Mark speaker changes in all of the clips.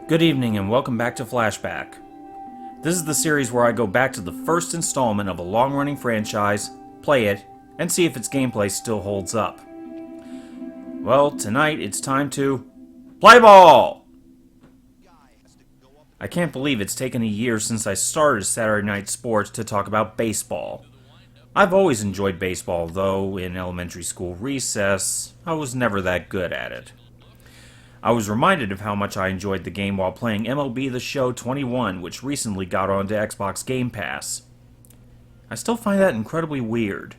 Speaker 1: Good evening and welcome back to Flashback. This is the series where I go back to the first installment of a long-running franchise, play it, and see if its gameplay still holds up. Well, tonight it's time to play ball! I can't believe it's taken a year since I started Saturday Night Sports to talk about baseball. I've always enjoyed baseball, though in elementary school recess, I was never that good at it. I was reminded of how much I enjoyed the game while playing MLB The Show 21, which recently got onto Xbox Game Pass. I still find that incredibly weird.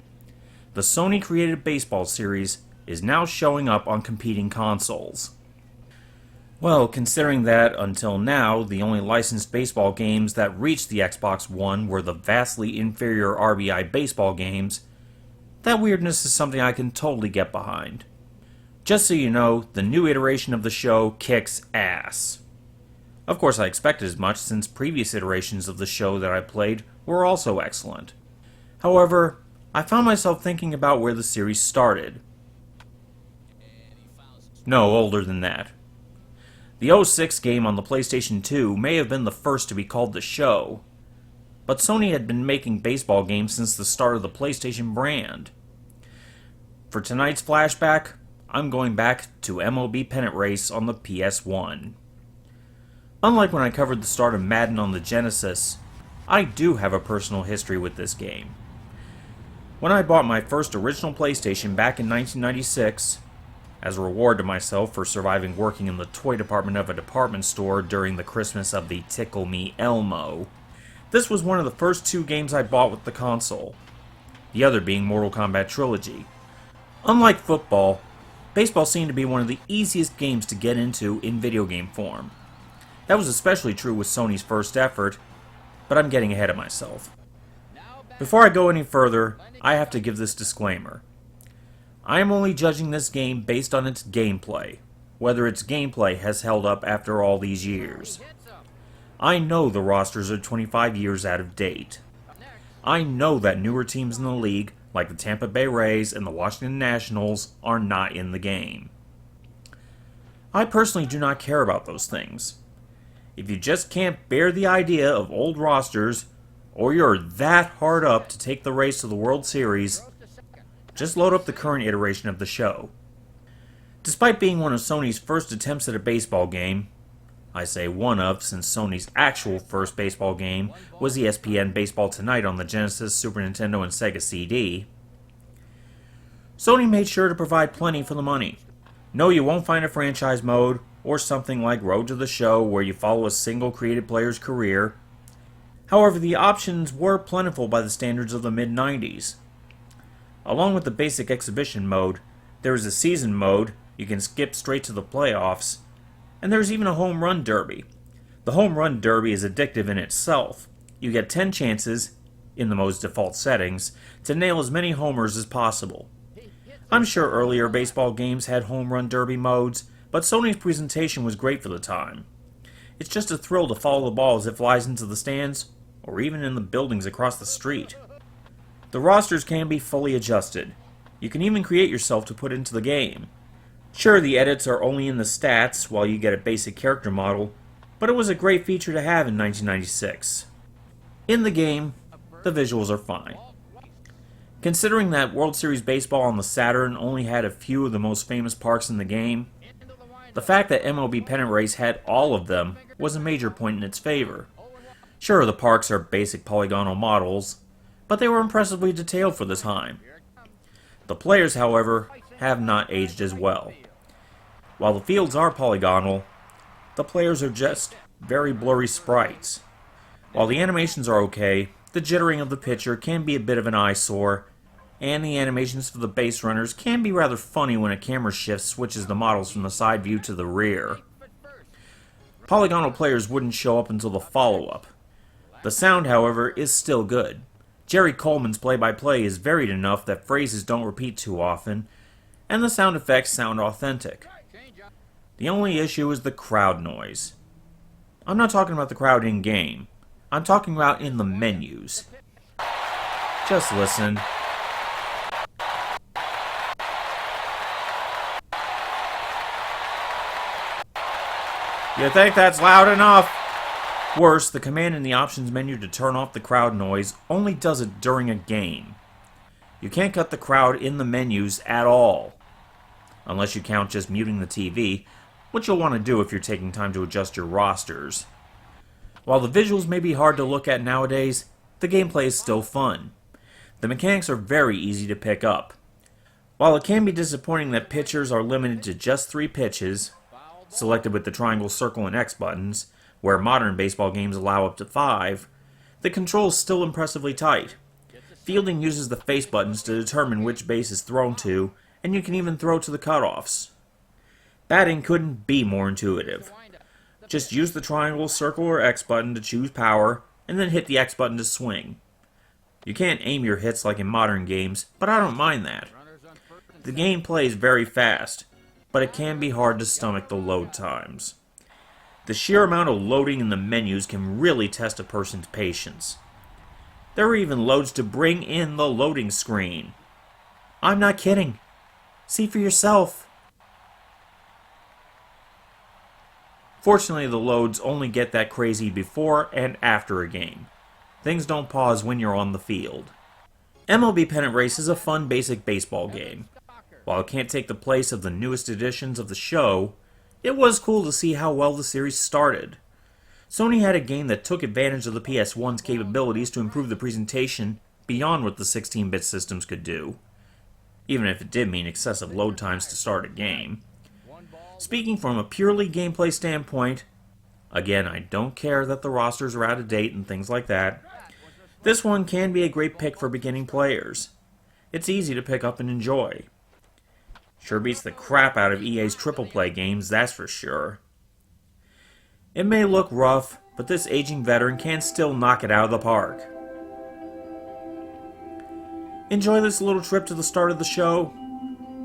Speaker 1: The Sony created baseball series is now showing up on competing consoles. Well, considering that, until now, the only licensed baseball games that reached the Xbox One were the vastly inferior RBI baseball games, that weirdness is something I can totally get behind. Just so you know, the new iteration of the show kicks ass. Of course, I expected as much since previous iterations of the show that I played were also excellent. However, I found myself thinking about where the series started. No, older than that. The 06 game on the PlayStation 2 may have been the first to be called the show, but Sony had been making baseball games since the start of the PlayStation brand. For tonight's flashback, I'm going back to MLB Pennant Race on the PS1. Unlike when I covered the start of Madden on the Genesis, I do have a personal history with this game. When I bought my first original PlayStation back in 1996, as a reward to myself for surviving working in the toy department of a department store during the Christmas of the Tickle Me Elmo, this was one of the first two games I bought with the console, the other being Mortal Kombat Trilogy. Unlike football, baseball seemed to be one of the easiest games to get into in video game form. That was especially true with Sony's first effort, but I'm getting ahead of myself. Before I go any further, I have to give this disclaimer. I am only judging this game based on its gameplay, whether its gameplay has held up after all these years. I know the rosters are 25 years out of date. I know that newer teams in the league, like the Tampa Bay Rays and the Washington Nationals, are not in the game. I personally do not care about those things. If you just can't bear the idea of old rosters, or you're that hard up to take the race to the World Series, just load up the current iteration of the show. Despite being one of Sony's first attempts at a baseball game, I say one of since Sony's actual first baseball game was ESPN Baseball Tonight on the Genesis, Super Nintendo, and Sega CD, Sony made sure to provide plenty for the money. No, you won't find a franchise mode, or something like Road to the Show where you follow a single created player's career. However, the options were plentiful by the standards of the mid-90s. Along with the basic exhibition mode, there is a season mode, you can skip straight to the playoffs, and there's even a home run derby. The home run derby is addictive in itself. You get 10 chances, in the most default settings, to nail as many homers as possible. I'm sure earlier baseball games had home run derby modes, but Sony's presentation was great for the time. It's just a thrill to follow the ball as it flies into the stands, or even in the buildings across the street. The rosters can be fully adjusted. You can even create yourself to put into the game. Sure, the edits are only in the stats while you get a basic character model, but it was a great feature to have in 1996. In the game, the visuals are fine. Considering that World Series Baseball on the Saturn only had a few of the most famous parks in the game, the fact that MLB Pennant Race had all of them was a major point in its favor. Sure, the parks are basic polygonal models, but they were impressively detailed for the time. The players, however, have not aged as well. While the fields are polygonal, the players are just very blurry sprites. While the animations are okay, the jittering of the pitcher can be a bit of an eyesore, and the animations for the base runners can be rather funny when a camera shift switches the models from the side view to the rear. Polygonal players wouldn't show up until the follow-up. The sound, however, is still good. Jerry Coleman's play-by-play is varied enough that phrases don't repeat too often, and the sound effects sound authentic. The only issue is the crowd noise. I'm not talking about the crowd in-game. I'm talking about in the menus. Just listen. You think that's loud enough? Worse, the command in the options menu to turn off the crowd noise only does it during a game. You can't cut the crowd in the menus at all, unless you count just muting the TV, which you'll want to do if you're taking time to adjust your rosters. While the visuals may be hard to look at nowadays, the gameplay is still fun. The mechanics are very easy to pick up. While it can be disappointing that pitchers are limited to just 3 pitches, selected with the triangle, circle, and X buttons, where modern baseball games allow up to 5, the controls still impressively tight. Fielding uses the face buttons to determine which base is thrown to, and you can even throw to the cutoffs. Batting couldn't be more intuitive. Just use the triangle, circle, or X button to choose power, and then hit the X button to swing. You can't aim your hits like in modern games, but I don't mind that. The game plays very fast, but it can be hard to stomach the load times. The sheer amount of loading in the menus can really test a person's patience. There are even loads to bring in the loading screen. I'm not kidding. See for yourself. Fortunately, the loads only get that crazy before and after a game. Things don't pause when you're on the field. MLB Pennant Race is a fun basic baseball game. While it can't take the place of the newest editions of the show, it was cool to see how well the series started. Sony had a game that took advantage of the PS1's capabilities to improve the presentation beyond what the 16-bit systems could do, even if it did mean excessive load times to start a game. Speaking from a purely gameplay standpoint, again, I don't care that the rosters are out of date and things like that, this one can be a great pick for beginning players. It's easy to pick up and enjoy. Sure beats the crap out of EA's triple play games, that's for sure. It may look rough, but this aging veteran can still knock it out of the park. Enjoy this little trip to the start of the show?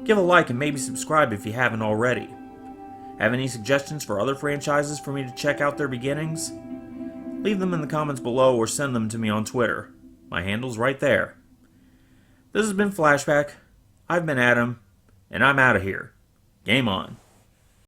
Speaker 1: Give a like and maybe subscribe if you haven't already. Have any suggestions for other franchises for me to check out their beginnings? Leave them in the comments below or send them to me on Twitter. My handle's right there. This has been Flashback. I've been Adam, and I'm out of here. Game on.